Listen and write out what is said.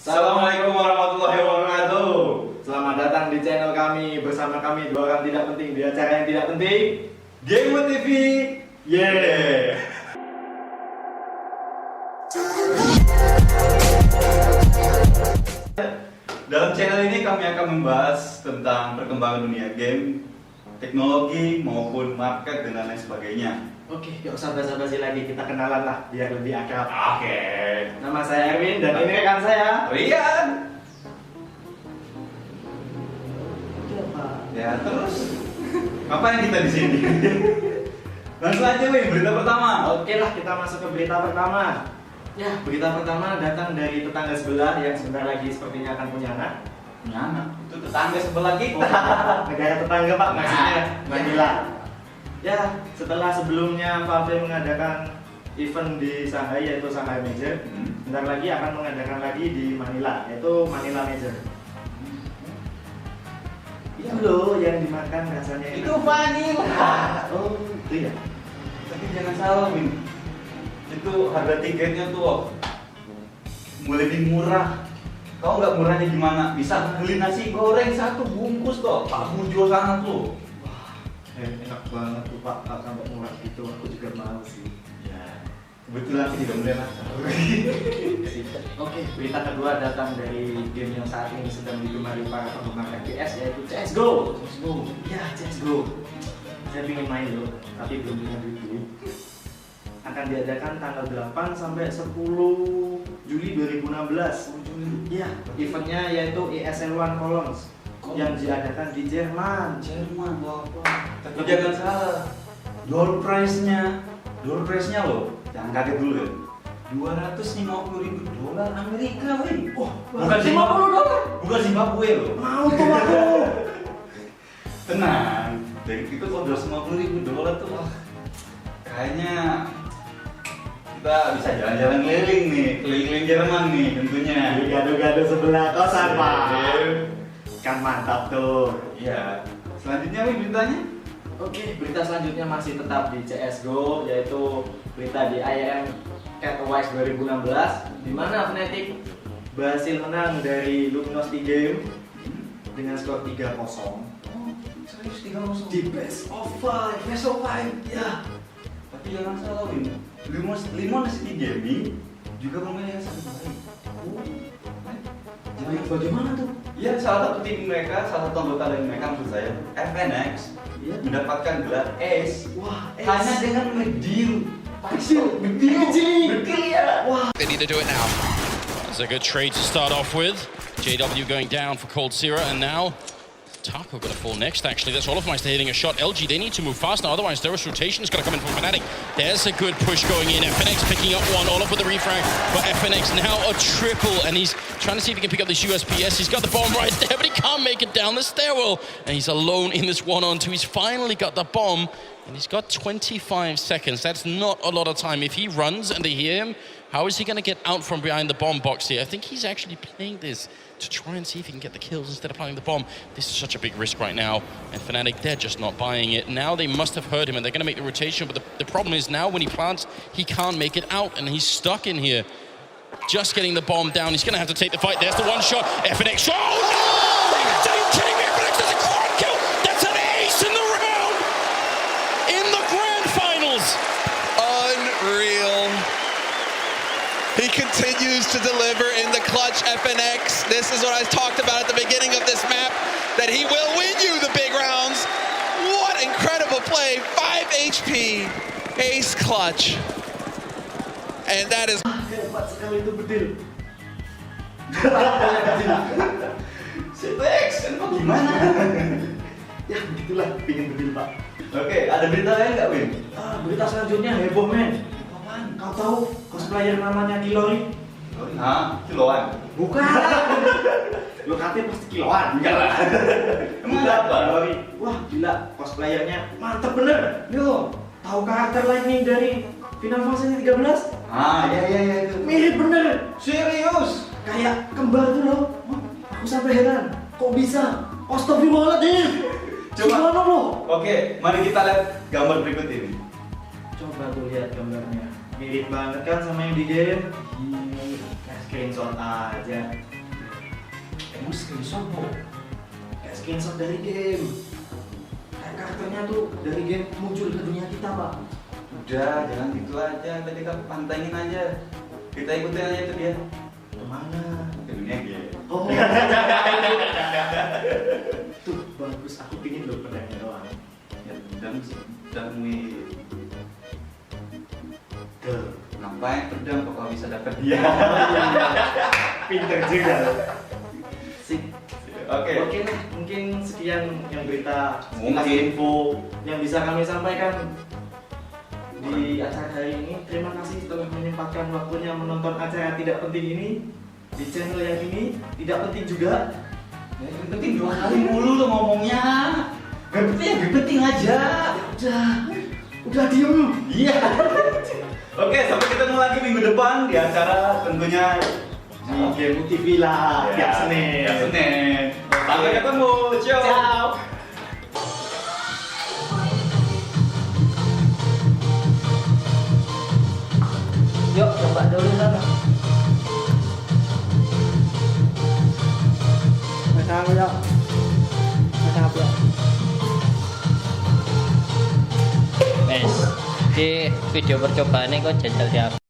Assalamualaikum warahmatullahi wabarakatuh. Selamat datang di channel kami. Bersama kami dua orang tidak penting di acara yang tidak penting, Game TV. Yeah. Dalam channel ini kami akan membahas tentang perkembangan dunia game, teknologi maupun market dan lain sebagainya. Oke, gak usah basa-basi lagi, kita kenalan lah biar lebih akrab. Oke. Nama saya Erwin dan ini rekan saya Rian. Apa? Ya terus, ngapain kita di sini? Langsung aja wih, berita pertama. Oke lah, kita masuk ke berita pertama. Ya, berita pertama datang dari tetangga sebelah yang sebentar lagi sepertinya akan punya anak. Punya anak? Itu tetangga sebelah kita. Negara tetangga pak, maksudnya Manila. Ya, setelah sebelumnya Valve mengadakan event di Shanghai yaitu Shanghai Major, bentar lagi akan mengadakan lagi di Manila yaitu Manila Major. Iya loh, yang dimakan rasanya enak. Itu vanilla. Oh, itu ya. Tapi jangan salah Win, itu harga tiketnya tuh mulai lebih murah. Kau nggak murahnya gimana? Bisa beli nasi goreng satu bungkus kok, Pak Mujo sana tuh. Enak banget tuh pak, tak sampai murah gitu, aku juga mau sih. Ya, kebetulan aku juga mulai masak. Oke, berita kedua datang dari game yang saat ini sedang digemari para penggemar FPS yaitu CSGO. CSGO, ya CSGO. Saya ingin main loh, tapi belum punya duit dulu. Akan diadakan tanggal 8 sampai 10 Juli 2016. Ya, eventnya yaitu ESL One Colons yang diadakan di Jerman. Jerman loh. Tapi jangan salah, door price-nya loh, jangan kaget dulu ya. $250.000 Amerika, wih. Oh, Bukan $50. Bukan Zimbabwe loh. Mau tuh aku. Tenang, dari itu kalau $250.000 tuh, wah, kayaknya kita bisa jalan-jalan keliling nih, keliling Jerman nih tentunya. Di gado-gado sebelah kosan pak. Iya. Kan mantap tuh. Iya. Selanjutnya wih beritanya. Oke, berita selanjutnya masih tetap di CSGO yaitu berita di IEM Awards 2016 di mana Fnatic berhasil menang dari Luminosty Gaming dengan skor 3-0. Serius 3-0. Di best of 5 ya. Tapi jangan salah Win, Luminosty Gaming juga pemain yang sangat baik. Bagaimana tuh? Ya, salah satu tim mereka, salah satu anggota dari mereka maksud saya, FNX, Ya. mendapatkan gelar Ace. Wah, Hanya dengan ngedeal. Bedil ya. Wah. They need to do it now. That's a good trade to start off with. JW going down for Cold Sierra, and now Taco gonna fall next, actually. That's Olofmeister hitting a shot. LG, they need to move fast now, otherwise Terrace rotation is gonna come in from Fnatic. There's a good push going in. FNX picking up one. Olaf with the refrag, but FNX now a triple, and he's trying to see if he can pick up this USPS. He's got the bomb right there, but he can't make it down the stairwell, and he's alone in this 1-on-2. He's finally got the bomb, and he's got 25 seconds. That's not a lot of time. If he runs and they hear him, how is he gonna get out from behind the bomb box here? I think he's actually playing this to try and see if he can get the kills instead of planting the bomb. This is such a big risk right now, and Fnatic, they're just not buying it. Now they must have heard him, and they're going to make the rotation, but the problem is now when he plants, he can't make it out, and he's stuck in here. Just getting the bomb down, he's going to have to take the fight. There's the one shot, FNX, oh no! Are you kidding me? FNX does a quad kill! That's an ace in the round! In the grand finals! Unreal. He continues to deliver in the clutch, FNX. This is what I talked about at the beginning of this map, that he will win you the big rounds. What incredible play, 5 HP, ace clutch. And that is... Hebat sekali itu bedil. CTX, kan gimana? Ya begitulah, pingin bedil pak. Oke, ada berita lain nggak Win? Berita selanjutnya heboh men. Apaan? Kau tahu cosplayer namanya Kilori? Hah? Kiloan? Bukan. Lo katanya pasti kiloan. Enggak lah. Emang apa? Kilori. Wah gila, cosplayernya mantep bener. Yo, tahu karakter lightning dari Final Fantasy 13? Iya itu. Mirip bener. Serius? Kayak kembar tuh loh. Aku sampai heran. Kok bisa? Astagfirullahaladzim. Coba. Gimana lo? Oke, mari kita lihat gambar berikut ini. Coba tuh lihat gambarnya. Mirip banget kan sama yang di game. Screenshot aja. screenshot kok. Kayak screenshot dari game. Kayak karakternya tuh dari game muncul ke dunia kita, Pak. Udah, jangan gitu aja. Tadi kamu pantengin aja. Kita ikutin aja itu dia. Kemana? Ke dunia game. Oh. Tuh bagus. Aku pingin lo pedangnya doang. Ya, pedang wih. Ngapain pedang kok kalau bisa dapat dia? Pinter juga lo. Sip. Oke. Oke lah, mungkin sekian yang berita, Mungkin. info yang bisa kami sampaikan di acara hari ini. Terima kasih telah menyempatkan waktunya menonton acara tidak penting ini di channel yang ini. Tidak penting juga. Ya, yang penting 2 kali mulu lo ngomongnya. Gak penting aja. Udah diem lu. Iya. Oke, sampai ketemu lagi minggu depan di acara tentunya Di Game TV lah, tiap Senin. Tiap Senin. Sampai ketemu. Ciao. Ciao. Yuk, coba dulu sana. Masama yuk. Masama yuk. Di video percobaan ini kok jajal di